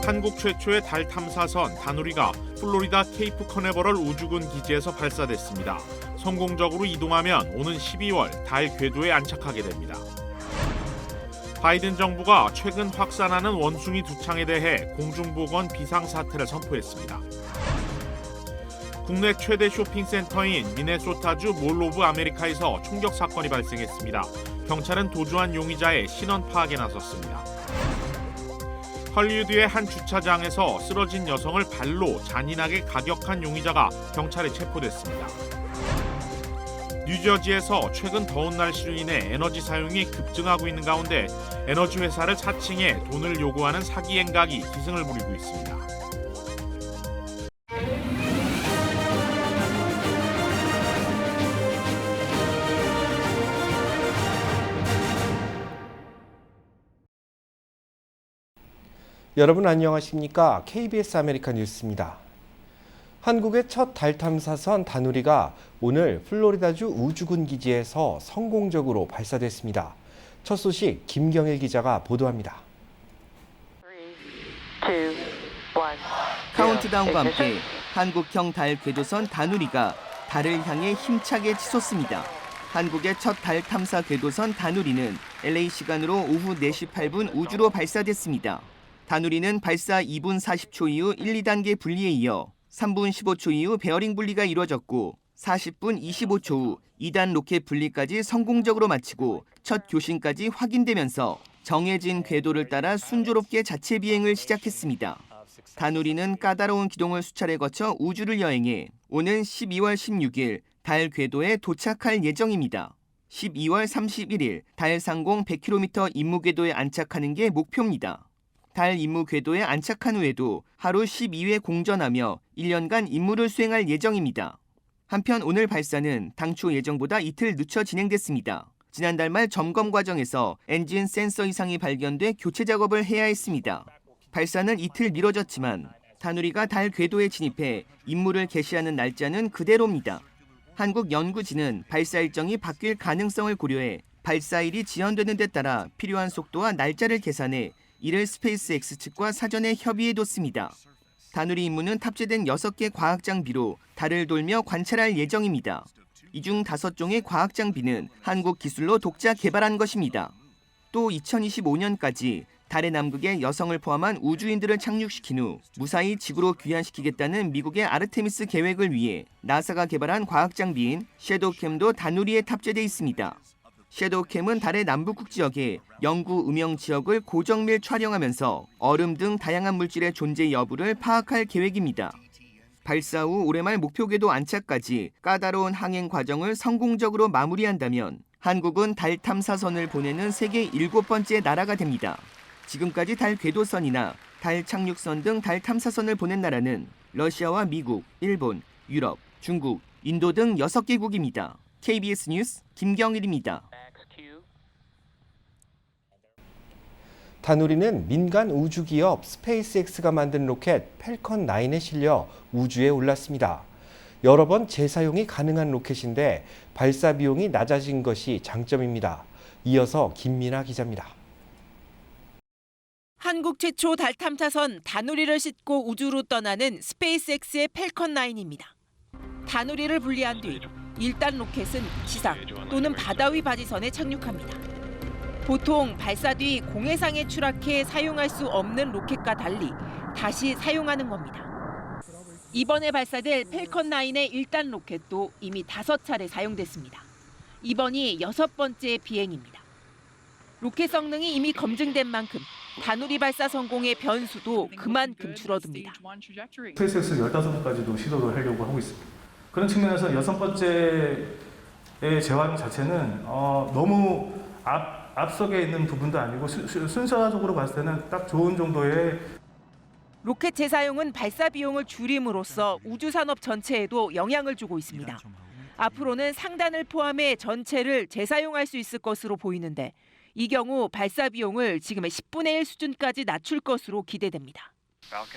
한국 최초의 달 탐사선 다누리가 플로리다 케이프 커네버럴 우주군 기지에서 발사됐습니다. 성공적으로 이동하면 오는 12월 달 궤도에 안착하게 됩니다. 바이든 정부가 최근 확산하는 원숭이 두창에 대해 공중보건 비상사태를 선포했습니다. 국내 최대 쇼핑센터인 미네소타주 몰 오브 아메리카에서 총격 사건이 발생했습니다. 경찰은 도주한 용의자의 신원 파악에 나섰습니다. 헐리우드의 한 주차장에서 쓰러진 여성을 발로 잔인하게 가격한 용의자가 경찰에 체포됐습니다. 뉴저지에서 최근 더운 날씨로 인해 에너지 사용이 급증하고 있는 가운데 에너지 회사를 사칭해 돈을 요구하는 사기 행각이 기승을 부리고 있습니다. 여러분 안녕하십니까? KBS 아메리카 뉴스입니다. 한국의 첫 달 탐사선 다누리가 오늘 플로리다주 우주군 기지에서 성공적으로 발사됐습니다. 첫 소식 김경일 기자가 보도합니다. 3, 2, 1. 카운트다운과 함께 한국형 달 궤도선 다누리가 달을 향해 힘차게 치솟습니다. 한국의 첫 달 탐사 궤도선 다누리는 LA 시간으로 오후 4시 8분 우주로 발사됐습니다. 다누리는 발사 2분 40초 이후 1, 2단계 분리에 이어 3분 15초 이후 베어링 분리가 이루어졌고 40분 25초 후 2단 로켓 분리까지 성공적으로 마치고 첫 교신까지 확인되면서 정해진 궤도를 따라 순조롭게 자체 비행을 시작했습니다. 다누리는 까다로운 기동을 수차례 거쳐 우주를 여행해 오는 12월 16일 달 궤도에 도착할 예정입니다. 12월 31일 달 상공 100km 임무 궤도에 안착하는 게 목표입니다. 달 임무 궤도에 안착한 후에도 하루 12회 공전하며 1년간 임무를 수행할 예정입니다. 한편 오늘 발사는 당초 예정보다 이틀 늦춰 진행됐습니다. 지난달 말 점검 과정에서 엔진 센서 이상이 발견돼 교체 작업을 해야 했습니다. 발사는 이틀 미뤄졌지만 다누리가 달 궤도에 진입해 임무를 개시하는 날짜는 그대로입니다. 한국연구진은 발사 일정이 바뀔 가능성을 고려해 발사일이 지연되는 데 따라 필요한 속도와 날짜를 계산해 이를 스페이스X 측과 사전에 협의해뒀습니다. 다누리 임무는 탑재된 6개 과학장비로 달을 돌며 관찰할 예정입니다. 이 중 5종의 과학장비는 한국 기술로 독자 개발한 것입니다. 또 2025년까지 달의 남극에 여성을 포함한 우주인들을 착륙시킨 후 무사히 지구로 귀환시키겠다는 미국의 아르테미스 계획을 위해 나사가 개발한 과학장비인 섀도우캠도 다누리에 탑재돼 있습니다. 섀도우캠은 달의 남북극 지역에 영구 음영 지역을 고정밀 촬영하면서 얼음 등 다양한 물질의 존재 여부를 파악할 계획입니다. 발사 후 올해 말 목표 궤도 안착까지 까다로운 항행 과정을 성공적으로 마무리한다면 한국은 달 탐사선을 보내는 세계 7번째 나라가 됩니다. 지금까지 달 궤도선이나 달 착륙선 등 달 탐사선을 보낸 나라는 러시아와 미국, 일본, 유럽, 중국, 인도 등 6개국입니다. KBS 뉴스 김경일입니다. 다누리는 민간 우주기업 스페이스X가 만든 로켓 팰컨 9에 실려 우주에 올랐습니다. 여러 번 재사용이 가능한 로켓인데 발사 비용이 낮아진 것이 장점입니다. 이어서 김민아 기자입니다. 한국 최초 달 탐사선 다누리를 싣고 우주로 떠나는 스페이스X의 팰컨 9입니다. 다누리를 분리한 뒤 1단 로켓은 지상 또는 바다 위 바지선에 착륙합니다. 보통 발사 뒤 공해상에 추락해 사용할 수 없는 로켓과 달리 다시 사용하는 겁니다. 이번에 발사될 팰컨 9의 1단 로켓도 이미 5차례 사용됐습니다. 이번이 6번째 비행입니다. 로켓 성능이 이미 검증된 만큼 다누리 발사 성공의 변수도 그만큼 줄어듭니다. 스페이스X 15번까지도 시도를 하려고 하고 있습니다. 그런 측면에서 6번째의 재활용 자체는 너무 앞서게 있는 부분도 아니고 순서적으로 봤을 때는 딱 좋은 정도의 로켓 재사용은 발사 비용을 줄임으로써 우주산업 전체에도 영향을 주고 있습니다. 앞으로는 상단을 포함해 전체를 재사용할 수 있을 것으로 보이는데 이 경우 발사 비용을 지금의 10분의 1 수준까지 낮출 것으로 기대됩니다.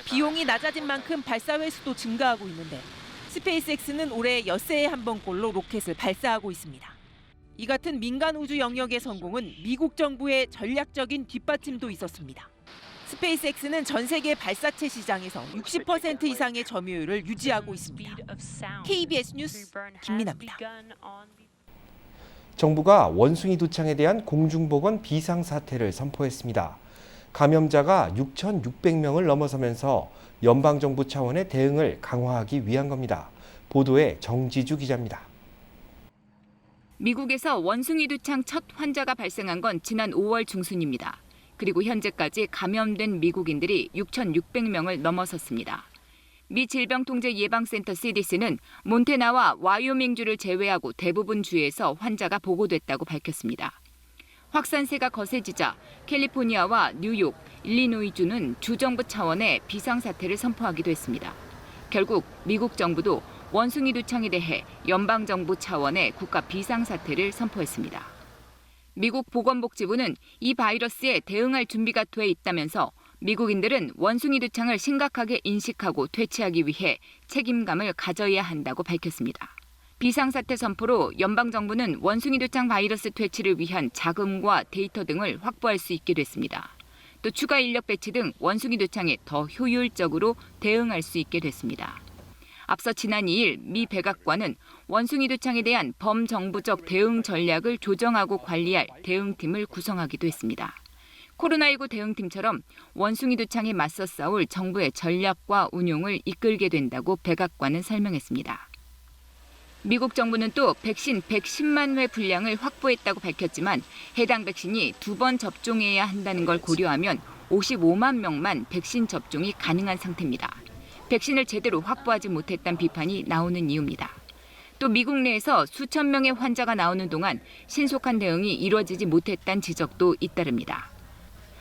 비용이 낮아진 만큼 발사 횟수도 증가하고 있는데 스페이스X는 올해 엿새에 한 번꼴로 로켓을 발사하고 있습니다. 이 같은 민간 우주 영역의 성공은 미국 정부의 전략적인 뒷받침도 있었습니다. 스페이스X는 전 세계 발사체 시장에서 60% 이상의 점유율을 유지하고 있습니다. KBS 뉴스 김민아입니다. 정부가 원숭이 두창에 대한 공중보건 비상사태를 선포했습니다. 감염자가 6,600명을 넘어서면서 연방정부 차원의 대응을 강화하기 위한 겁니다. 보도에 정지주 기자입니다. 미국에서 원숭이 두창 첫 환자가 발생한 건 지난 5월 중순입니다. 그리고 현재까지 감염된 미국인들이 6,600명을 넘어섰습니다. 미 질병통제예방센터 CDC는 몬태나와 와이오밍주를 제외하고 대부분 주에서 환자가 보고됐다고 밝혔습니다. 확산세가 거세지자 캘리포니아와 뉴욕, 일리노이주는 주정부 차원의 비상사태를 선포하기도 했습니다. 결국 미국 정부도 원숭이 두창에 대해 연방정부 차원의 국가 비상사태를 선포했습니다. 미국 보건복지부는 이 바이러스에 대응할 준비가 돼 있다면서 미국인들은 원숭이 두창을 심각하게 인식하고 퇴치하기 위해 책임감을 가져야 한다고 밝혔습니다. 비상사태 선포로 연방정부는 원숭이 두창 바이러스 퇴치를 위한 자금과 데이터 등을 확보할 수 있게 됐습니다. 또 추가 인력 배치 등 원숭이 두창에 더 효율적으로 대응할 수 있게 됐습니다. 앞서 지난 2일 미 백악관은 원숭이 두창에 대한 범정부적 대응 전략을 조정하고 관리할 대응팀을 구성하기도 했습니다. 코로나19 대응팀처럼 원숭이 두창에 맞서 싸울 정부의 전략과 운용을 이끌게 된다고 백악관은 설명했습니다. 미국 정부는 또 백신 110만 회 분량을 확보했다고 밝혔지만 해당 백신이 2번 접종해야 한다는 걸 고려하면 55만 명만 백신 접종이 가능한 상태입니다. 백신을 제대로 확보하지 못했다는 비판이 나오는 이유입니다. 또 미국 내에서 수천 명의 환자가 나오는 동안 신속한 대응이 이루어지지 못했다는 지적도 잇따릅니다.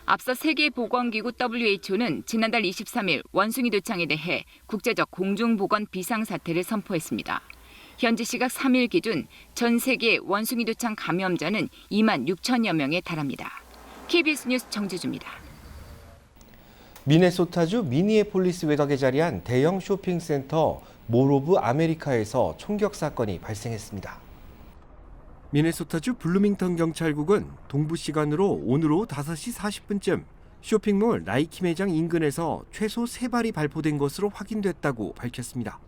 앞서 세계보건기구 WHO는 지난달 23일 원숭이 두창에 대해 국제적 공중보건 비상사태를 선포했습니다. 현지 시각 3일 기준 전 세계 원숭이 두창 감염자는 2만 6천여 명에 달합니다. KBS 뉴스 정지주입니다. 미네소타주 미니애폴리스 외곽에 자리한 대형 쇼핑센터 몰 오브 아메리카에서 총격 사건이 발생했습니다. 미네소타주 블루밍턴 경찰국은 동부 시간으로 오늘 오후 5시 40분쯤 쇼핑몰 나이키 매장 인근에서 최소 3발이 발포된 것으로 확인됐다고 밝혔습니다.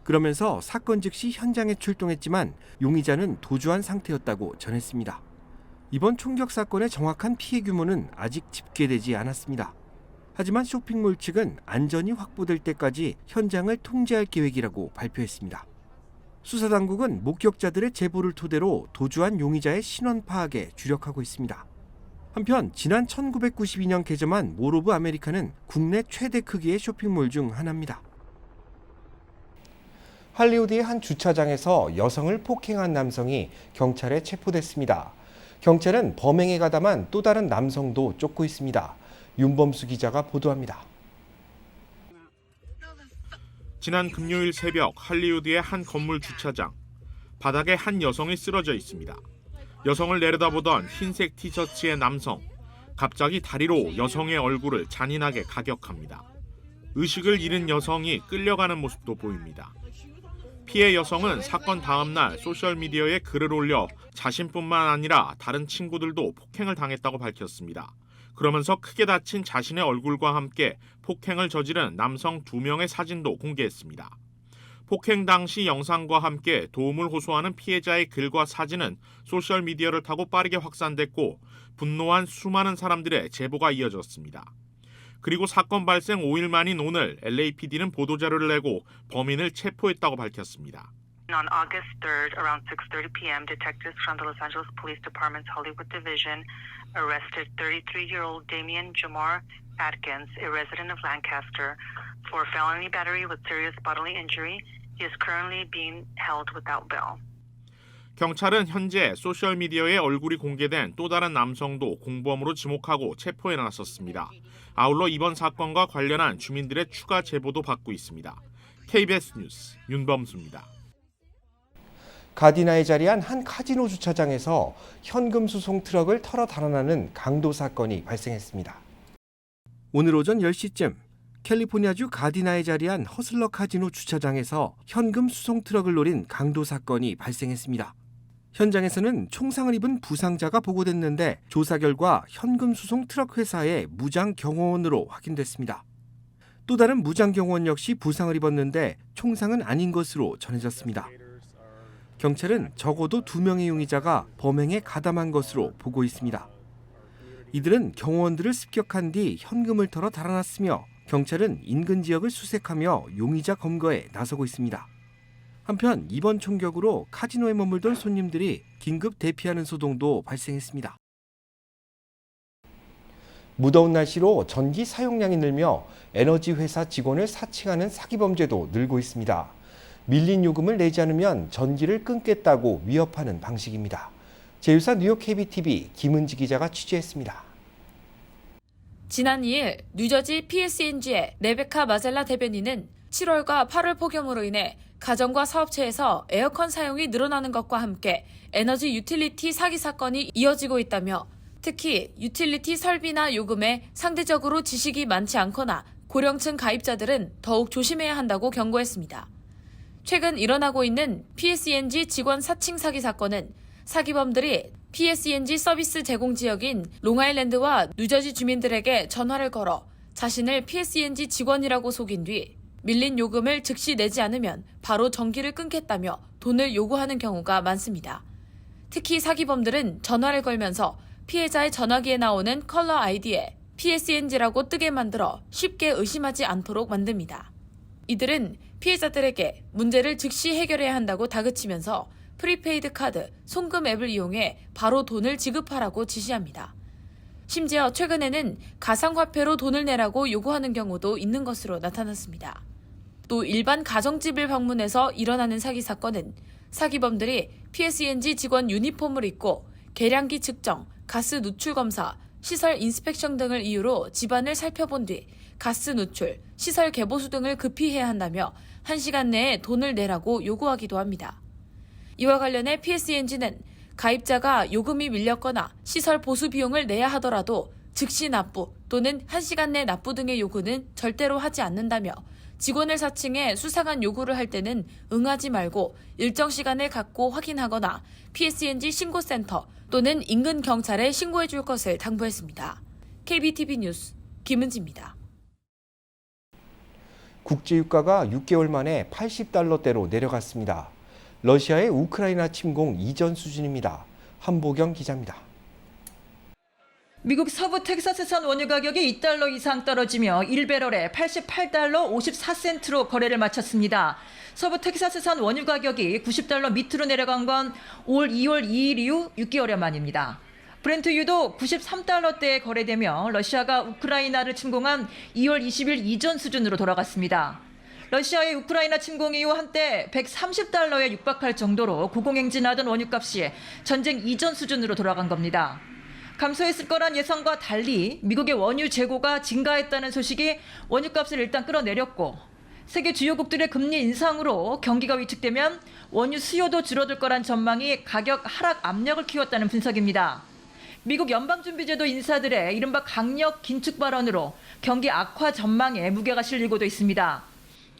그러면서 사건 즉시 현장에 출동했지만 용의자는 도주한 상태였다고 전했습니다. 이번 총격 사건의 정확한 피해 규모는 아직 집계되지 않았습니다. 하지만 쇼핑몰 측은 안전이 확보될 때까지 현장을 통제할 계획이라고 발표했습니다. 수사당국은 목격자들의 제보를 토대로 도주한 용의자의 신원 파악에 주력하고 있습니다. 한편 지난 1992년 개점한 몰 오브 아메리카는 국내 최대 크기의 쇼핑몰 중 하나입니다. 할리우드의 한 주차장에서 여성을 폭행한 남성이 경찰에 체포됐습니다. 경찰은 범행에 가담한 또 다른 남성도 쫓고 있습니다. 윤범수 기자가 보도합니다. 지난 금요일 새벽 할리우드의 한 건물 주차장. 바닥에 한 여성이 쓰러져 있습니다. 여성을 내려다보던 흰색 티셔츠의 남성. 갑자기 다리로 여성의 얼굴을 잔인하게 가격합니다. 의식을 잃은 여성이 끌려가는 모습도 보입니다. 피해 여성은 사건 다음 날 소셜미디어에 글을 올려 자신뿐만 아니라 다른 친구들도 폭행을 당했다고 밝혔습니다. 그러면서 크게 다친 자신의 얼굴과 함께 폭행을 저지른 남성 2명의 사진도 공개했습니다. 폭행 당시 영상과 함께 도움을 호소하는 피해자의 글과 사진은 소셜미디어를 타고 빠르게 확산됐고 분노한 수많은 사람들의 제보가 이어졌습니다. 그리고 사건 발생 5일 만인 오늘 LAPD는 보도자료를 내고 범인을 체포했다고 밝혔습니다. On August 3rd, around 6:30 p.m., detectives from the Los Angeles Police Department's Hollywood Division arrested 33-year-old Damian Jamar Atkins, a resident of Lancaster, for felony battery with serious bodily injury. He is currently being held without bail. 경찰은 현재 소셜미디어에 얼굴이 공개된 또 다른 남성도 공범으로 지목하고 체포에 나섰습니다. 아울러 이번 사건과 관련한 주민들의 추가 제보도 받고 있습니다. KBS 뉴스 윤범수입니다. 가디나에 자리한 한 카지노 주차장에서 현금 수송 트럭을 털어 달아나는 강도 사건이 발생했습니다. 오늘 오전 10시쯤 캘리포니아주 가디나에 자리한 허슬러 카지노 주차장에서 현금 수송 트럭을 노린 강도 사건이 발생했습니다. 현장에서는 총상을 입은 부상자가 보고됐는데 조사 결과 현금 수송 트럭 회사의 무장 경호원으로 확인됐습니다. 또 다른 무장 경호원 역시 부상을 입었는데 총상은 아닌 것으로 전해졌습니다. 경찰은 적어도 2명의 용의자가 범행에 가담한 것으로 보고 있습니다. 이들은 경호원들을 습격한 뒤 현금을 털어 달아났으며 경찰은 인근 지역을 수색하며 용의자 검거에 나서고 있습니다. 한편 이번 총격으로 카지노에 머물던 손님들이 긴급 대피하는 소동도 발생했습니다. 무더운 날씨로 전기 사용량이 늘며 에너지 회사 직원을 사칭하는 사기 범죄도 늘고 있습니다. 밀린 요금을 내지 않으면 전기를 끊겠다고 위협하는 방식입니다. 제1사 뉴욕 KBTV 김은지 기자가 취재했습니다. 지난 2일 뉴저지 PSENG의 레베카 마젤라 대변인은 7월과 8월 폭염으로 인해 가정과 사업체에서 에어컨 사용이 늘어나는 것과 함께 에너지 유틸리티 사기 사건이 이어지고 있다며 특히 유틸리티 설비나 요금에 상대적으로 지식이 많지 않거나 고령층 가입자들은 더욱 조심해야 한다고 경고했습니다. 최근 일어나고 있는 PSENG 직원 사칭 사기 사건은 사기범들이 PSENG 서비스 제공 지역인 롱아일랜드와 뉴저지 주민들에게 전화를 걸어 자신을 PSENG 직원이라고 속인 뒤 밀린 요금을 즉시 내지 않으면 바로 전기를 끊겠다며 돈을 요구하는 경우가 많습니다. 특히 사기범들은 전화를 걸면서 피해자의 전화기에 나오는 컬러 아이디에 PSENG라고 뜨게 만들어 쉽게 의심하지 않도록 만듭니다. 이들은 피해자들에게 문제를 즉시 해결해야 한다고 다그치면서 프리페이드 카드, 송금 앱을 이용해 바로 돈을 지급하라고 지시합니다. 심지어 최근에는 가상화폐로 돈을 내라고 요구하는 경우도 있는 것으로 나타났습니다. 또 일반 가정집을 방문해서 일어나는 사기 사건은 사기범들이 PSENG 직원 유니폼을 입고 계량기 측정, 가스 누출 검사, 시설 인스펙션 등을 이유로 집안을 살펴본 뒤 가스 누출, 시설 개보수 등을 급히 해야 한다며 1시간 내에 돈을 내라고 요구하기도 합니다. 이와 관련해 PSENG는 가입자가 요금이 밀렸거나 시설 보수 비용을 내야 하더라도 즉시 납부 또는 1시간 내 납부 등의 요구는 절대로 하지 않는다며 직원을 사칭해 수상한 요구를 할 때는 응하지 말고 일정 시간을 갖고 확인하거나 PSENG 신고센터 또는 인근 경찰에 신고해 줄 것을 당부했습니다. KBTV 뉴스 김은지입니다. 국제유가가 6개월 만에 80달러대로 내려갔습니다. 러시아의 우크라이나 침공 이전 수준입니다. 한보경 기자입니다. 미국 서부 텍사스산 원유 가격이 $2 이상 떨어지며 1배럴에 88달러 54센트로 거래를 마쳤습니다. 서부 텍사스산 원유 가격이 $90 밑으로 내려간 건 올 2월 2일 이후 6개월여 만입니다. 브렌트유도 93달러대에 거래되며 러시아가 우크라이나를 침공한 2월 20일 이전 수준으로 돌아갔습니다. 러시아의 우크라이나 침공 이후 한때 130달러에 육박할 정도로 고공행진하던 원유값이 전쟁 이전 수준으로 돌아간 겁니다. 감소했을 거란 예상과 달리 미국의 원유 재고가 증가했다는 소식이 원유값을 일단 끌어내렸고 세계 주요국들의 금리 인상으로 경기가 위축되면 원유 수요도 줄어들 거란 전망이 가격 하락 압력을 키웠다는 분석입니다. 미국 연방준비제도 인사들의 이른바 강력 긴축 발언으로 경기 악화 전망에 무게가 실리고도 있습니다.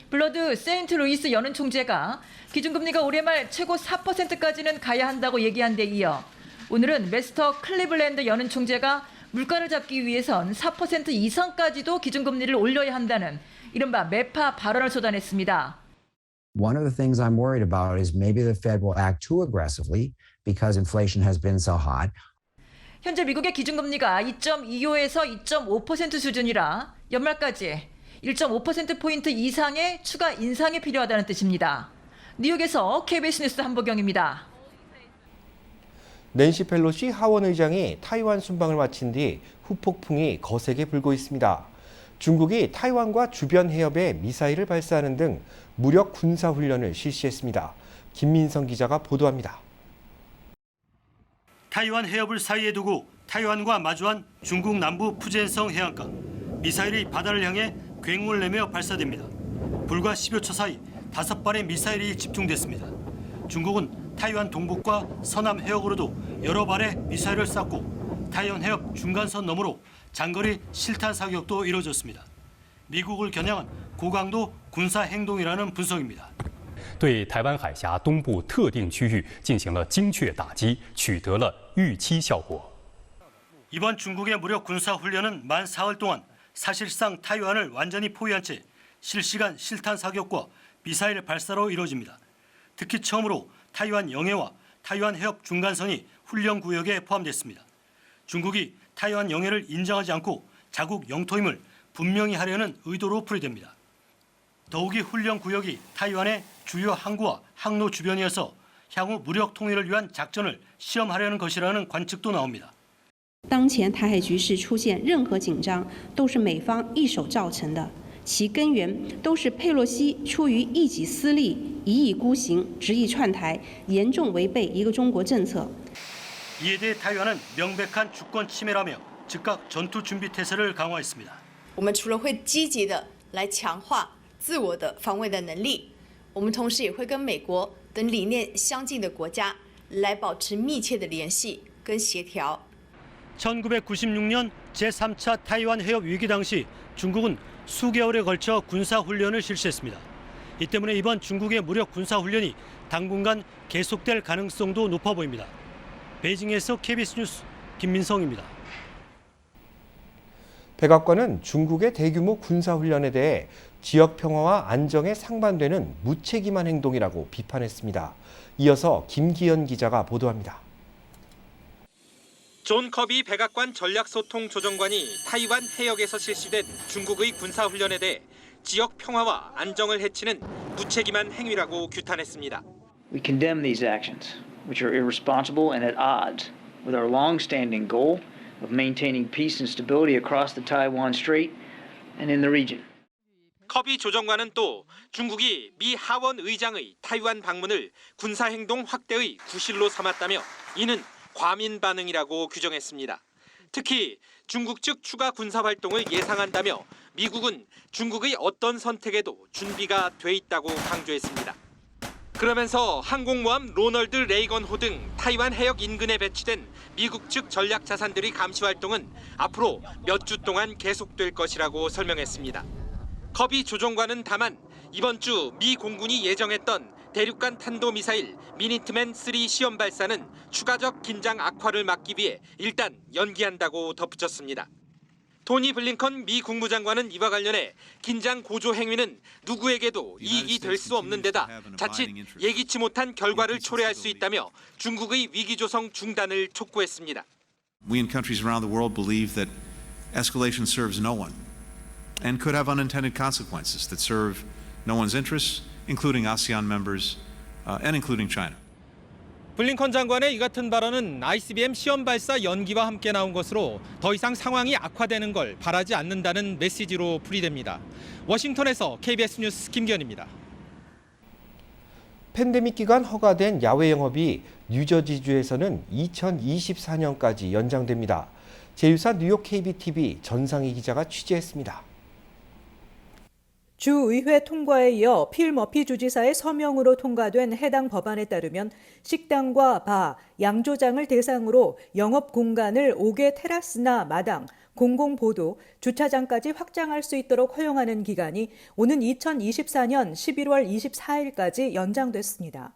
블러드 세인트루이스 연은 총재가 기준금리가 올해 말 최고 4%까지는 가야 한다고 얘기한 데 이어 오늘은 메스터 클리블랜드 연은 총재가 물가를 잡기 위해선 4% 이상까지도 기준금리를 올려야 한다는 이른바 매파 발언을 쏟아냈습니다. One of the things I'm worried about is maybe the Fed will act too aggressively because inflation has been so hot. 현재 미국의 기준금리가 2.25에서 2.5% 수준이라 연말까지 1.5%포인트 이상의 추가 인상이 필요하다는 뜻입니다. 뉴욕에서 KBS 뉴스 한보경입니다. 낸시 펠로시 하원 의장이 타이완 순방을 마친 뒤 후폭풍이 거세게 불고 있습니다. 중국이 타이완과 주변 해협에 미사일을 발사하는 등 무력 군사 훈련을 실시했습니다. 김민성 기자가 보도합니다. 타이완 해협을 사이에 두고 타이완과 마주한 중국 남부 푸젠성 해안가. 미사일이 바다를 향해 굉음을 내며 발사됩니다. 불과 10여 초 사이 5발의 미사일이 집중됐습니다. 중국은 타이완 동북과 서남 해역으로도 여러 발의 미사일을 쐈고 타이완 해협 중간선 너머로 장거리 실탄 사격도 이뤄졌습니다. 미국을 겨냥한 고강도 군사 행동이라는 분석입니다. 对台湾海峡东部特定区域进行了精确打击，取得了预期效果。 이번 중국의 무력 군사 훈련은 만 사흘 동안 사실상 타이완을 완전히 포위한 채 실시간 실탄 사격과 미사일 발사로 이루어집니다. 특히 처음으로 타이완 영해와 타이완 해협 중간선이 훈련 구역에 포함됐습니다. 중국이 타이완 영해를 인정하지 않고 자국 영토임을 분명히 하려는 의도로 풀이됩니다. 더욱이 훈련 구역이 타이완의 주요 항구와 항로 주변이어서 향후 무력 통일을 위한 작전을 시험하려는 것이라는 관측도 나옵니다. 当前台海局势出现任何紧张，都是美方一手造成的，其根源都是佩洛西出于一己私利，一意孤行，执意串台，严重违背一个中国政策。 이에 대해 타이완은 명백한 주권 침해라며 즉각 전투 준비 태세를 강화했습니다. 我们除了会积极的来强化自我的防卫的能力，我们同时也会跟美国等理念相近的国家来保持密切的联系跟协调。 1996년 제3차 타이완 해협 위기 당시 중국은 수개월에 걸쳐 군사훈련을 실시했습니다. 이 때문에 이번 중국의 무력 군사훈련이 당분간 계속될 가능성도 높아 보입니다. 베이징에서 KBS 뉴스 김민성입니다. 백악관은 중국의 대규모 군사훈련에 대해 지역 평화와 안정에 상반되는 무책임한 행동이라고 비판했습니다. 이어서 김기현 기자가 보도합니다. 존 커비 백악관 전략소통조정관이 타이완 해역에서 실시된 중국의 군사훈련에 대해 지역 평화와 안정을 해치는 무책임한 행위라고 규탄했습니다. We condemn these actions, which are irresponsible and at odds with our long-standing goal of maintaining peace and stability across the Taiwan Strait and in the region. 커비 조정관은 또 중국이 미 하원 의장의 타이완 방문을 군사행동 확대의 구실로 삼았다며 이는 과민 반응이라고 규정했습니다. 특히 중국 측 추가 군사 활동을 예상한다며 미국은 중국의 어떤 선택에도 준비가 돼 있다고 강조했습니다. 그러면서 항공모함 로널드 레이건호 등 타이완 해역 인근에 배치된 미국 측 전략 자산들의 감시 활동은 앞으로 몇 주 동안 계속될 것이라고 설명했습니다. 커비 조정관은 다만 이번 주 미 공군이 예정했던 대륙간 탄도미사일 미니트맨 3 시험 발사는 추가적 긴장 악화를 막기 위해 일단 연기한다고 덧붙였습니다. 토니 블링컨 미 국무장관은 이와 관련해 긴장 고조 행위는 누구에게도 이익이 될 수 없는 데다 자칫 예기치 못한 결과를 초래할 수 있다며 중국의 위기 조성 중단을 촉구했습니다. We in countries around the world believe that escalation serves no one and could have unintended consequences that serve no one's interests, including ASEAN members and including China. 블링컨 장관의 이 같은 발언은 ICBM 시험 발사 연기와 함께 나온 것으로 더 이상 상황이 악화되는 걸 바라지 않는다는 메시지로 풀이됩니다. 워싱턴에서 KBS 뉴스 김기현입니다. 팬데믹 기간 허가된 야외 영업이 뉴저지주에서는 2024년까지 연장됩니다. 제2사 뉴욕 KBTV 전상희 기자가 취재했습니다. 주의회 통과에 이어 필 머피 주지사의 서명으로 통과된 해당 법안에 따르면 식당과 바, 양조장을 대상으로 영업 공간을 5개 테라스나 마당, 공공보도, 주차장까지 확장할 수 있도록 허용하는 기간이 오는 2024년 11월 24일까지 연장됐습니다.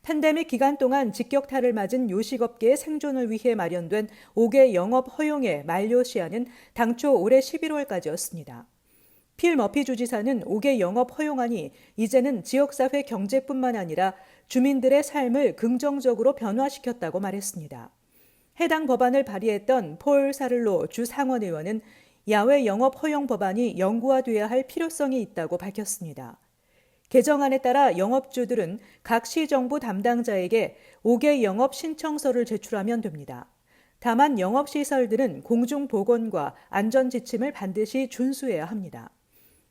팬데믹 기간 동안 직격탄을 맞은 요식업계의 생존을 위해 마련된 5개 영업 허용의 만료 시한은 당초 올해 11월까지였습니다. 필 머피 주지사는 5개 영업 허용안이 이제는 지역사회 경제뿐만 아니라 주민들의 삶을 긍정적으로 변화시켰다고 말했습니다. 해당 법안을 발의했던 폴 사를로 주 상원의원은 야외 영업 허용 법안이 영구화돼야 할 필요성이 있다고 밝혔습니다. 개정안에 따라 영업주들은 각 시정부 담당자에게 5개 영업 신청서를 제출하면 됩니다. 다만 영업시설들은 공중보건과 안전지침을 반드시 준수해야 합니다.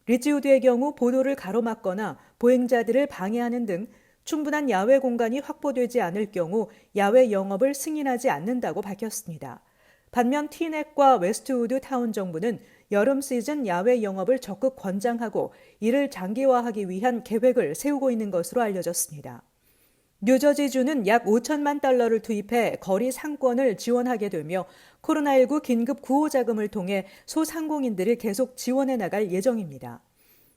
리지우드의 경우 보도를 가로막거나 보행자들을 방해하는 등 충분한 야외 공간이 확보되지 않을 경우 야외 영업을 승인하지 않는다고 밝혔습니다. 반면 티넥과 웨스트우드 타운 정부는 여름 시즌 야외 영업을 적극 권장하고 이를 장기화하기 위한 계획을 세우고 있는 것으로 알려졌습니다. 뉴저지주는 약 5천만 달러를 투입해 거리 상권을 지원하게 되며 코로나19 긴급 구호 자금을 통해 소상공인들을 계속 지원해 나갈 예정입니다.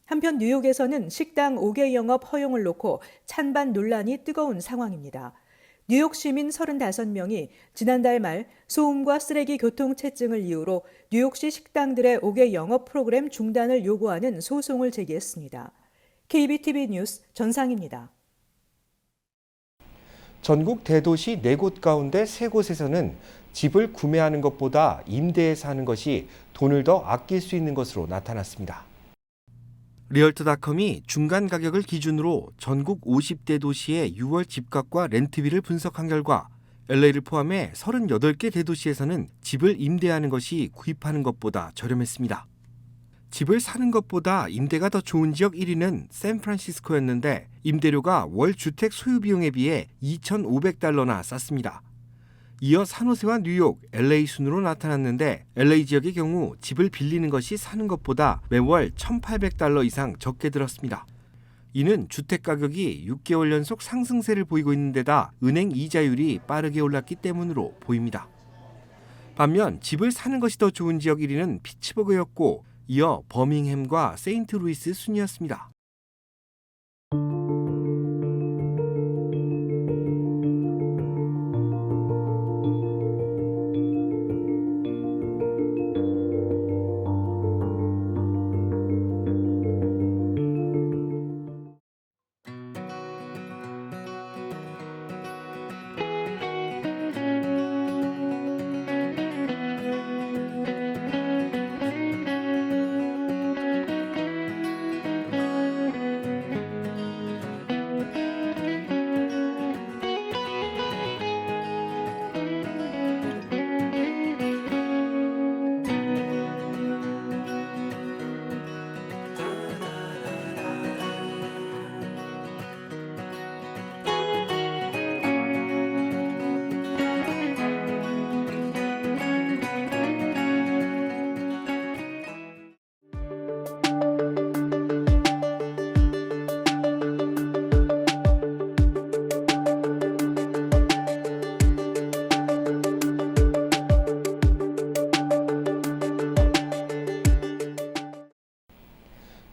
한편 뉴욕에서는 식당 5개 영업 허용을 놓고 찬반 논란이 뜨거운 상황입니다. 뉴욕 시민 35명이 지난달 말 소음과 쓰레기 교통체증을 이유로 뉴욕시 식당들의 5개 영업 프로그램 중단을 요구하는 소송을 제기했습니다. KBTV 뉴스 전상입니다. 전국 대도시 4곳 가운데 3곳에서는 집을 구매하는 것보다 임대해서 사는 것이 돈을 더 아낄 수 있는 것으로 나타났습니다. 리얼터닷컴이 중간 가격을 기준으로 전국 50대 도시의 6월 집값과 렌트비를 분석한 결과 LA를 포함해 38개 대도시에서는 집을 임대하는 것이 구입하는 것보다 저렴했습니다. 집을 사는 것보다 임대가 더 좋은 지역 1위는 샌프란시스코였는데 임대료가 월 주택 소유 비용에 비해 $2,500나 쌌습니다. 이어 산호세와 뉴욕, LA 순으로 나타났는데 LA 지역의 경우 집을 빌리는 것이 사는 것보다 매월 $1,800 이상 적게 들었습니다. 이는 주택 가격이 6개월 연속 상승세를 보이고 있는 데다 은행 이자율이 빠르게 올랐기 때문으로 보입니다. 반면 집을 사는 것이 더 좋은 지역 1위는 피츠버그였고 이어 버밍햄과 세인트루이스 순이었습니다.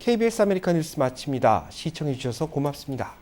KBS 아메리카 뉴스 마칩니다. 시청해 주셔서 고맙습니다.